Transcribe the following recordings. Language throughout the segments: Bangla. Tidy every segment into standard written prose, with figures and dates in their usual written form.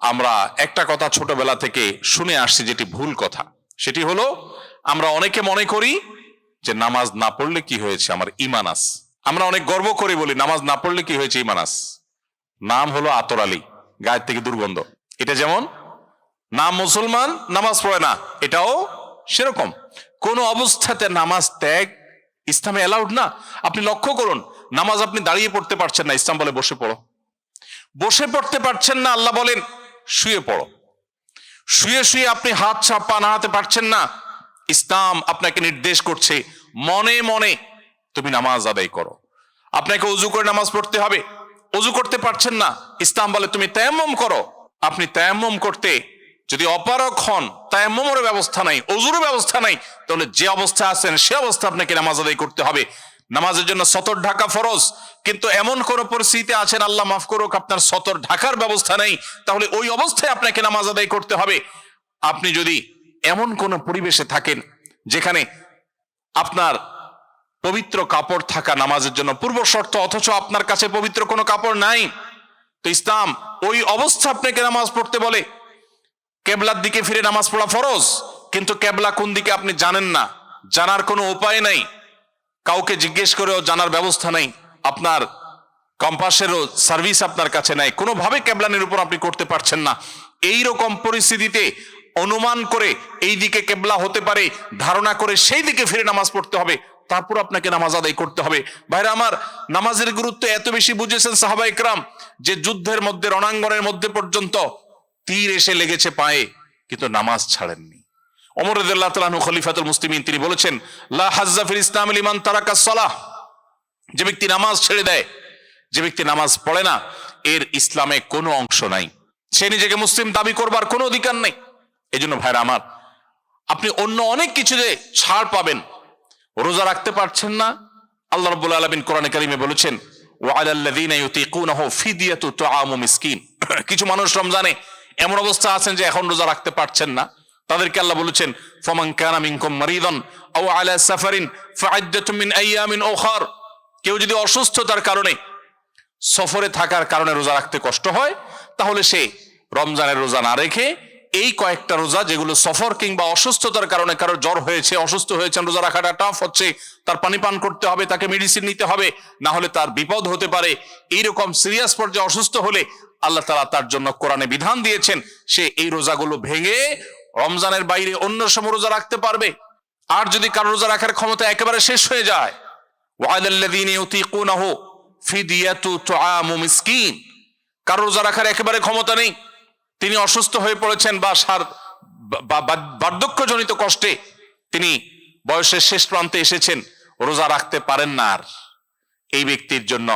আমরা একটা কথা ছোটবেলা থেকে শুনে আসছি, যেটি ভুল কথা। সেটি হলো, আমরা অনেকে মনে করি যে নামাজ না পড়লে কি হয়েছে, আমার ঈমান আছে। আমরা অনেক গর্ব করে বলি নামাজ না পড়লে কি হয়েছে, ঈমান আছে। নাম হলো আতর আলী, গায়ের থেকে দুর্গন্ধ। এটা যেমন নাম মুসলমান, নামাজ পড়ে না, এটাও সেরকম। কোন অবস্থাতে নামাজ ত্যাগ ইসলামে অ্যালাউড না। আপনি লক্ষ্য করুন, নামাজ আপনি দাঁড়িয়ে পড়তে পারছেন না, ইসলাম বলে বসে পড়ো। বসে পড়তে পারছেন না, আল্লাহ বলেন শুয়ে পড়ো। শুয়ে শুয়ে আপনি হাত পা নাড়াতে পারছেন না, ইসলাম আপনাকে নির্দেশ করছে মনে মনে তুমি নামাজ আদায় করো। আপনাকে ওযু করে নামাজ পড়তে হবে, ওযু করতে পারছেন না, ইসলাম বলে তুমি তায়াম্মুম করো। আপনি তায়াম্মুম করতে যদি অপারগ হন, তায়াম্মুমের ব্যবস্থা নাই, ওযুর ব্যবস্থা নাই, তাহলে যে অবস্থা আছেন সে অবস্থা আপনাকে নামাজ আদায় করতে হবে। নামাজের জন্য সতর ঢাকা ফরজ, কিন্তু এমন কোন পরিস্থিতিতে আছেন, আল্লাহ মাফ করুক, আপনার সতর ঢাকার ব্যবস্থা নেই, তাহলে ওই অবস্থায় আপনাকে নামাজ আদায় করতে হবে। আপনি যদি এমন কোন পরিবেশে থাকেন যেখানে আপনার পবিত্র কাপড় থাকা নামাজের জন্য পূর্ব শর্ত, অথচ আপনার কাছে পবিত্র কোনো কাপড় নাই, তো ইসলাম ওই অবস্থা আপনাকে নামাজ পড়তে বলে। কেবলার দিকে ফিরে নামাজ পড়া ফরজ, কিন্তু কেবলা কোন দিকে আপনি জানেন না, জানার কোনো উপায় নাই, কাউকে জিজ্ঞেস করেও জানার ব্যবস্থা নাই, আপনার কম্পাসেরও সার্ভিস আপনার কাছে নাই, কোনোভাবে কেবলানের উপর আপনি করতে পারছেন না। এই রকম পরিস্থিতিতে অনুমান করে এই দিকে কেবলা হতে পারে ধারণা করে সেই দিকে ফিরে নামাজ পড়তে হবে, তারপর আপনাকে নামাজ আদায় করতে হবে। ভাইরা আমার, নামাজের গুরুত্ব এত বেশি বুঝেছেন সাহাবা ইকরাম যে যুদ্ধের মধ্যে, রণাঙ্গনের মধ্যে পর্যন্ত তীর এসে লেগেছে পায়ে, কিন্তু নামাজ ছাড়েননি। ওমর রাদিয়াল্লাহু তাআলা আনহু খলিফাতুল মুসলিমিন, তিনি বলেছেন লা হাজ্জা ফিল ইসলাম লিমান তারাকা সালাহ, যে ব্যক্তি নামাজ ছেড়ে দেয়, যে ব্যক্তি নামাজ পড়ে না, এর ইসলামে কোনো অংশ নাই, সে নিজেকে মুসলিম দাবি করবার কোনো অধিকার নেই। এই জন্য ভাইরা আমার, আপনি অন্য অনেক কিছুতে ছাড় পাবেন, রোজা রাখতে পারছেন না, আল্লাহ রাব্বুল আলামিন কোরআনে কারিমে বলেছেন ওয়া আলাল্লাযীনা ইউতীকুনাহু ফিদিয়াতু তুআমু মিসকিন। কিছু মানুষ রমজানে এমন অবস্থা আছেন যে এখন রোজা রাখতে পারছেন না, তাদেরকে আল্লাহ বলেছেন ফামান কানা মিনকুম মারিদান আও আলা সাফারিন ফাইদ্দাতুম মিন আইয়ামিন উখার। কেউ যদি অসুস্থতার কারণে, সফরে থাকার কারণে রোজা রাখতে কষ্ট হয়, তাহলে সে রমজানের রোজা না রেখে এই কয়েকটা রোজা, যেগুলো সফর কিংবা অসুস্থতার কারণে, কারো জ্বর হয়েছে, অসুস্থ হয়েছেন, রোজা রাখাটা টাফ হচ্ছে, তার পানি পান করতে হবে, তাকে মেডিসিন নিতে হবে, না হলে তার বিপদ হতে পারে, এইরকম সিরিয়াস পর্যায়ে অসুস্থ হলে আল্লাহ তাআলা তার জন্য কোরআনে বিধান দিয়েছেন, সে এই রোজাগুলো ভেঙে রমজানের বাইরে অন্য সময় রোজা রাখতে পারবে। আর যদি কারো রোজা রাখার ক্ষমতা একেবারে শেষ হয়ে যায়, ওয়ালাল্লাযীনা ইউতীকুনাহু ফিদিয়াতু তুআমু মিসকিন, কারো রোজা রাখার একেবারে ক্ষমতা নেই, তিনি অসুস্থ হয়ে পড়েছেন বা বার্ধক্যজনিত কষ্টে তিনি বয়সের শেষ প্রান্তে এসেছেন, রোজা রাখতে পারেন না, আর এই ব্যক্তির জন্য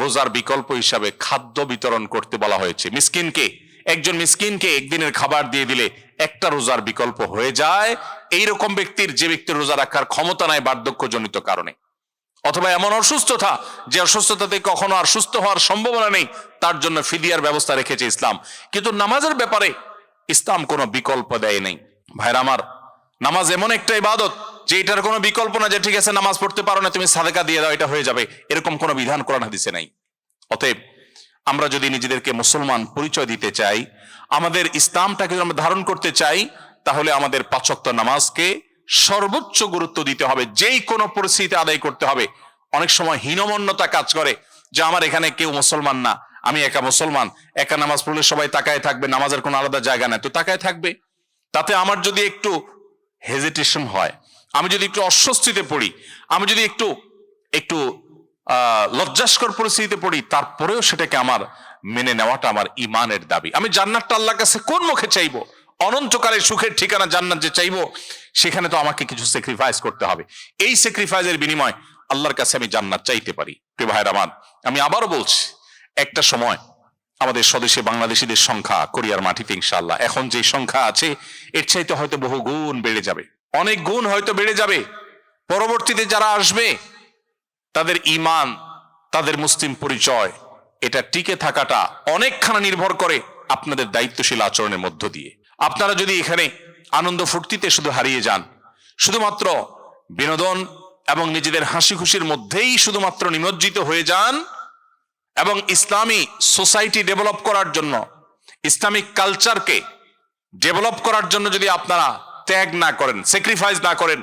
রোজার বিকল্প হিসাবে খাদ্য বিতরণ করতে বলা হয়েছে। মিসকিনকে, একজন মিসকিনকে একদিনের খাবার দিয়ে দিলে একটা রোজার বিকল্প হয়ে যায়। এইরকম ব্যক্তির, যে ব্যক্তির রোজা রাখার ক্ষমতা নাই বার্ধক্যজনিত কারণে, অথবা এমন অসুস্থতা যে অসুস্থতাতে কখনো আর সুস্থ হওয়ার সম্ভাবনা নেই, তার জন্য ফিদিয়ার ব্যবস্থা রেখেছে ইসলাম। কিন্তু নামাজের ব্যাপারে ইসলাম কোনো বিকল্প দেয় নাই। ভাইরা আমার, নামাজ এমন একটা ইবাদত যে এটার কোনো বিকল্প না, যে ঠিক আছে নামাজ পড়তে পারো না, তুমি সাদেকা দিয়ে দাও, এটা হয়ে যাবে, এরকম কোনো বিধান কোরআন হাদিসে নাই। অতএব আমরা যদি নিজেদেরকে মুসলমান পরিচয় দিতে চাই, আমাদের ইসলামটাকে আমরা ধারণ করতে চাই, তাহলে আমাদের 5 ওয়াক্ত নামাজকে সর্বোচ্চ গুরুত্ব দিতে হবে, যেই কোনো পরিস্থিতিতে আদায় করতে হবে। অনেক সময় হীনমন্যতা কাজ করে যে আমার এখানে কেউ মুসলমান না, আমি একা মুসলমান, একা নামাজ পড়লে সবাই তাকায় থাকবে, নামাজের কোনো আলাদা জায়গা নাই, তো তাকায় থাকবে। তাতে আমার যদি একটু হেজিটেশন হয়, আমি যদি একটু অস্বস্তিতে পড়ি, আমি যদি একটু একটু লজ্জাস্কর পরিস্থিতিতে পড়ি, তারপরেও সেটাকে আমার মেনে নেওয়াটা আমার ইমানের দাবি। আমি জান্নাতটা আল্লাহর কাছে কোন মুখে চাইবো? অনন্তকালের সুখের ঠিকানা জান্নাত যে চাইবো, সেখানে তো আমাকে কিছু স্যাক্রিফাইস করতে হবে। এই স্যাক্রিফাইসের বিনিময় আল্লাহর কাছে আমি জান্নাত চাইতে পারি। প্রিয় ভাইরা আমার, আমি আবারও বলছি, একটা সময় আমাদের স্বদেশে বাংলাদেশিদের সংখ্যা কোরিয়ার মাটিতে ইনশাআল্লাহ এখন যে সংখ্যা আছে, এর চাইতে হয়তো বহু গুণ বেড়ে যাবে, অনেক গুণ হয়তো বেড়ে যাবে। পরবর্তীতে যারা আসবে, তাদের ঈমান, তাদের মুসলিম পরিচয়, এটা টিকে থাকাটা অনেকখানি নির্ভর করে আপনাদের দায়িত্বশীল আচরণের মধ্য দিয়ে। আপনারা যদি এখানে আনন্দ ফুর্তিতে শুধু হারিয়ে যান, শুধুমাত্র বিনোদন এবং নিজেদের হাসি খুশির মধ্যেই শুধুমাত্র নিমজ্জিত হয়ে যান, এবং ইসলামী সোসাইটি ডেভেলপ করার জন্য, ইসলামিক কালচারকে ডেভেলপ করার জন্য যদি আপনারা ত্যাগ না করেন, স্যাক্রিফাইস না করেন,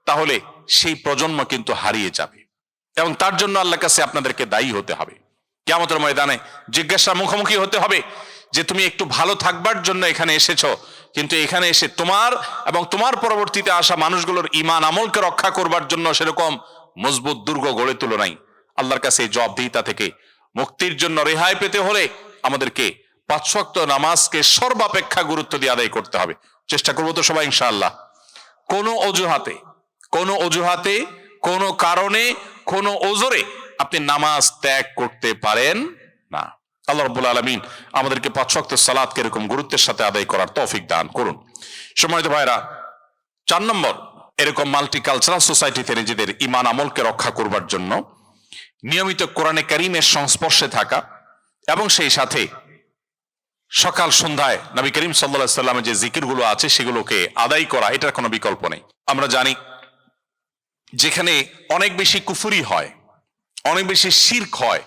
তাহলে সেই প্রজন্ম কিন্তু হারিয়ে যাবে এবং তার জন্য আল্লাহর কাছে আপনাদেরকে দায়ী হতে হবে। কিয়ামতের ময়দানে জিজ্ঞাসার মুখোমুখি হতে হবে যে তুমি একটু ভালো থাকবার জন্য এখানে এসেছো, কিন্তু এখানে এসে তোমার এবং তোমার পরবর্তীতে আসা মানুষগুলোর ঈমান আমলকে রক্ষা করবার জন্য সেরকম মজবুত দুর্গ গড়ে তুলো নাই। আল্লাহর কাছে এই জবাবদিহিতা থেকে মুক্তির জন্য রেহাই পেতে হলে আমাদেরকে 5 ওয়াক্ত নামাজকে সর্বাপেক্ষা গুরুত্ব দিয়ে আদায় করতে হবে। চেষ্টা করবো তো সবাই ইনশাআল্লাহ। কোনো অজুহাতে কোনো কারণে কোনো ওজরে আপনি নামাজ ত্যাগ করতে পারেন না। আল্লাহ রাব্বুল আলামিন আমাদেরকে 5 ওয়াক্ত সালাতকে এরকম গুরুত্বের সাথে আদায় করার তৌফিক দান করুন। সম্মানিত ভাইরা, 4 নম্বর, এরকম মাল্টিকালচারাল সোসাইটিতে নিজেদের ঈমান আমলকে রক্ষা করবার জন্য নিয়মিত কোরআনে কারীমের সংস্পর্শে থাকা এবং সেই সাথে সকাল সন্ধ্যায় নবী করিম সাল্লাল্লাহু আলাইহি সাল্লামের যে জিকিরগুলো আছে সেগুলোকে আদায় করা, এটার কোনো বিকল্প নেই। আমরা জানি যেখানে অনেক বেশি কুফরি হয়, অনেক বেশি শিরক হয়,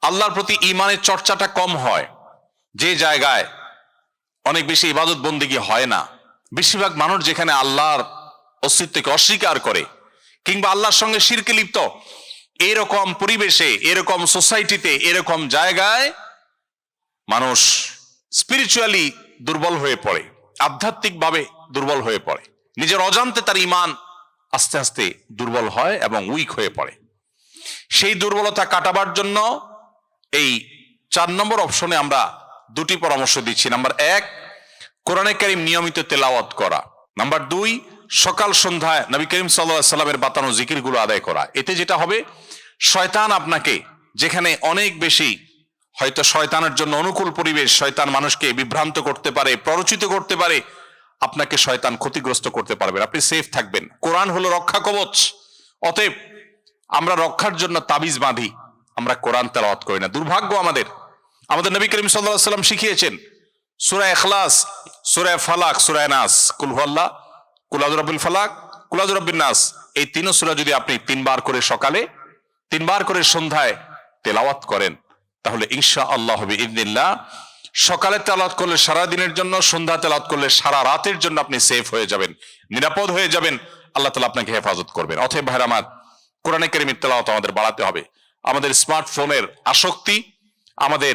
আল্লাহর প্রতি ঈমানের চর্চাটা কম হয়, যে জায়গায় অনেক বেশি ইবাদত বন্দেগী হয় না, বেশিরভাগ মানুষ যেখানে আল্লাহর অস্তিত্বকে অস্বীকার করে কিংবা আল্লাহর সঙ্গে শিরকে লিপ্ত, এরকম পরিবেশে, এরকম সোসাইটিতে, এরকম জায়গায় মানুষ স্পিরিচুয়ালি দুর্বল হয়ে পড়ে, আধ্যাত্মিকভাবে দুর্বল হয়ে পড়ে, নিজের অজান্তে তার ঈমান আস্তে আস্তে দুর্বল হয় এবং উইক হয়ে পড়ে। সেই দুর্বলতা কাটাবার জন্য এই 4 নম্বর অপশনে আমরা 2টি পরামর্শ দিচ্ছি। নাম্বার 1, কোরআনে কারীম নিয়মিত তেলাওয়াত করা। নাম্বার 2, সকাল সন্ধ্যায় নবী করিম সাল্লাল্লাহু আলাইহি সাল্লামের বাতানো জিকিরগুলো আদায় করা। এতে যেটা হবে, শয়তান আপনাকে, যেখানে অনেক বেশি হয়তো শয়তানের জন্য অনুকূল পরিবেশ, শয়তান মানুষকে বিভ্রান্ত করতে পারে, প্ররোচিত করতে পারে, আপনাকে শয়তান ক্ষতিগ্রস্ত করতে পারবে, আপনি সেফ থাকবেন। কোরআন হলো রক্ষা কবচ। অতএব আমরা রক্ষার জন্য তাবিজ বাঁধি, আমরা কোরআন তেলাওয়াত করি না। দুর্ভাগ্য আমাদের নবী করিম সাল্লাল্লাহু আলাইহি সাল্লাম শিখিয়েছেন সূরা ইখলাস, সূরা ফালাক, সূরা নাস, কুল হুয়াল্লাহ, কুল আউযু বিরাব্বিল ফালাক, কুল আউযু বিরাব্বিন নাস, এই 3 সূরা যদি আপনি 3 বার করে সকালে, 3 বার করে সন্ধ্যায় তেলাওয়াত করেন, তাহলে ইনশাআল্লাহ বিইذনিল্লাহ সকালে তেলাওয়াত করলে সারা দিনের জন্য, সন্ধ্যা তেলাওয়াত করলে সারা রাতের জন্য আপনি সেফ হয়ে যাবেন, নিরাপদ হয়ে যাবেন, আল্লাহ তাআলা আপনাকে হেফাজত করবেন। অতএব ভাইরা আমার, কোরআনে কারীমের তেলাওয়াত আমাদের বাড়াতে হবে। আমাদের স্মার্টফোনের আসক্তি, আমাদের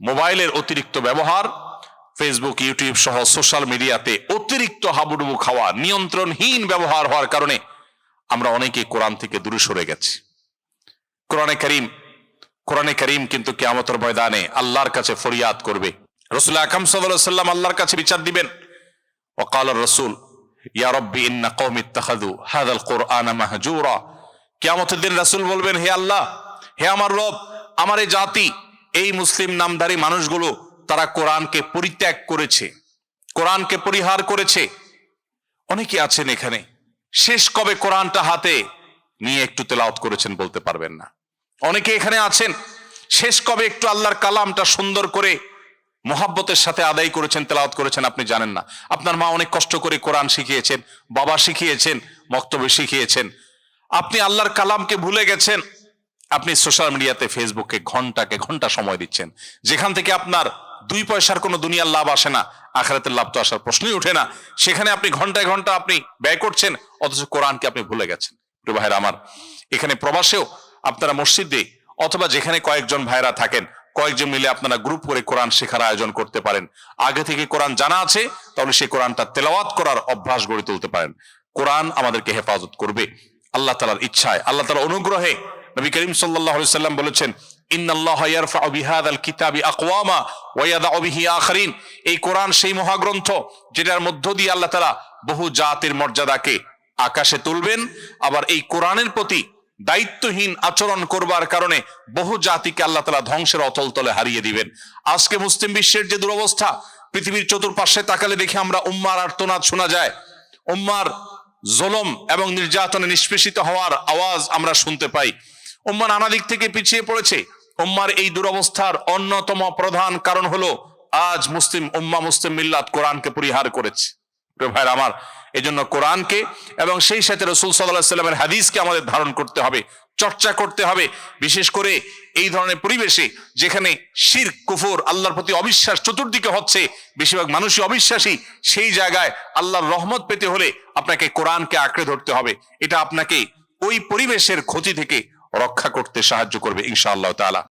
মোবাইলের অতিরিক্ত ব্যবহার, ফেসবুক, ইউটিউব সহ সোশ্যাল মিডিয়াতে অতিরিক্ত হাবুডুবু খাওয়া, নিয়ন্ত্রণহীন ব্যবহার হওয়ার কারণে আমরা অনেকে কোরআন থেকে দূরে সরে গেছি। কোরআনে কারীম কিন্তু কিয়ামতের ময়দানে আল্লাহর কাছে ফরিয়াদ করবে। রাসূল আকরাম সাল্লাল্লাহু আলাইহি সাল্লাম আল্লাহর কাছে বিচার দিবেন। ওয়াকাল রাসূল ইয়া রাব্বি ইন্না কওমি ইত্তাখাযু হাযাল কুরআনা মাহজুরা। কিয়ামতের দিন রাসূল বলবেন, হে আল্লাহ, হে আমার রব, আমার এই জাতি, এই মুসলিম নামধারী মানুষগুলো, তারা কোরআনকে পরিত্যাগ করেছে, কোরআনকে পরিহার করেছে। অনেকে আছেন এখানে, শেষ কবে কোরআনটা হাতে নিয়ে একটু তেলাওয়াত করেছেন বলতে পারবেন না। অনেকে এখানে আছেন, শেষ কবে একটু আল্লাহর কালামটা সুন্দর করে মোহাব্বতের সাথে আদায় করেছেন, তেলাওয়াত করেছেন আপনি জানেন না। আপনার মা অনেক কষ্ট করে কোরআন শিখিয়েছেন, বাবা শিখিয়েছেন, মক্তবে শিখিয়েছেন, আপনি আল্লাহর কালামকে ভুলে গেছেন। আপনি সোশ্যাল মিডিয়াতে, ফেসবুকে ঘন্টাকে ঘন্টা সময় দিচ্ছেন, যেখান থেকে আপনার 2 পয়সার কোনো দুনিয়ার লাভ আসে না, আখিরাতের লাভ তো আসার প্রশ্নই ওঠে না। সেখানে আপনি ঘন্টায় ঘন্টা আপনি ব্যয় করছেন, অথচ কোরআনকে আপনি ভুলে গেছেন। প্রিয় ভাইরা আমার, এখানে প্রবাসেও আপনারা মসজিদে অথবা যেখানে কয়েকজন ভাইরা থাকেন, কয়েকজন মিলে আপনারা গ্রুপ করে কোরআন শেখার আয়োজন করতে পারেন। আগে থেকে কোরআন জানা আছে, তাহলে সেই কোরআনটা তেলাওয়াত করার অভ্যাস গড়ে তুলতে পারেন। কোরআন আমাদেরকে হেফাজত করবে আল্লাহ তাআলার ইচ্ছায়, আল্লাহ তাআলার অনুগ্রহে। নবী করিম সাল্লাল্লাহু আলাইহি সাল্লাম বলেছেন, ইন্নাল্লাহা ইয়ারফাউ বিহাযাল কিতাবি আকওয়ামা ওয়া ইয়াদাউ বিহি আখারিন। এই কোরআন সেই মহাগ্রন্থ যেটার মধ্য দিয়ে আল্লাহ তাআলা বহু জাতির মর্যাদাকে আকাশে তুলবেন, আবার এই কোরআনের প্রতি দায়িত্বহীন আচরণ করবার কারণে বহু জাতিকে আল্লাহ তাআলা ধ্বংসের অতল তলে হারিয়ে দিবেন। আজকে মুসলিম বিশ্বের যে দুরবস্থা, পৃথিবীর চতুর্পাশে তাকালে দেখে আমরা উম্মার আর্তনাদ শোনা যায়, উম্মার জুলুম এবং নির্যাতনে নিষ্পেষিত হওয়ার আওয়াজ আমরা শুনতে পাই। উম্মা নানা দিক থেকে পিছিয়ে পড়েছে। উম্মার এই দুরবস্থার অন্যতম প্রধান কারণ হলো আজ মুসলিম মিল্লাত কোরআনকে পরিহার করেছে। ভাইরা আমার, এই জন্য কোরআনকে এবং সেই সাথে রাসূল সাল্লাল্লাহু আলাইহি ওয়াসাল্লামের হাদিসকে আমাদের ধারণ করতে হবে, চর্চা করতে হবে। বিশেষ করে এই ধরনের পরিবেশে যেখানে শিরক কুফর আল্লাহর প্রতি অবিশ্বাস চতুর্দিকে হচ্ছে, বেশিরভাগ মানুষই অবিশ্বাসী, সেই জায়গায় আল্লাহর রহমত পেতে হলে আপনাকে কোরআনকে আঁকড়ে ধরতে হবে। এটা আপনাকে ওই পরিবেশের ক্ষতি থেকে রক্ষা করতে সাহায্য করবে ইনশাআল্লাহ তাআলা।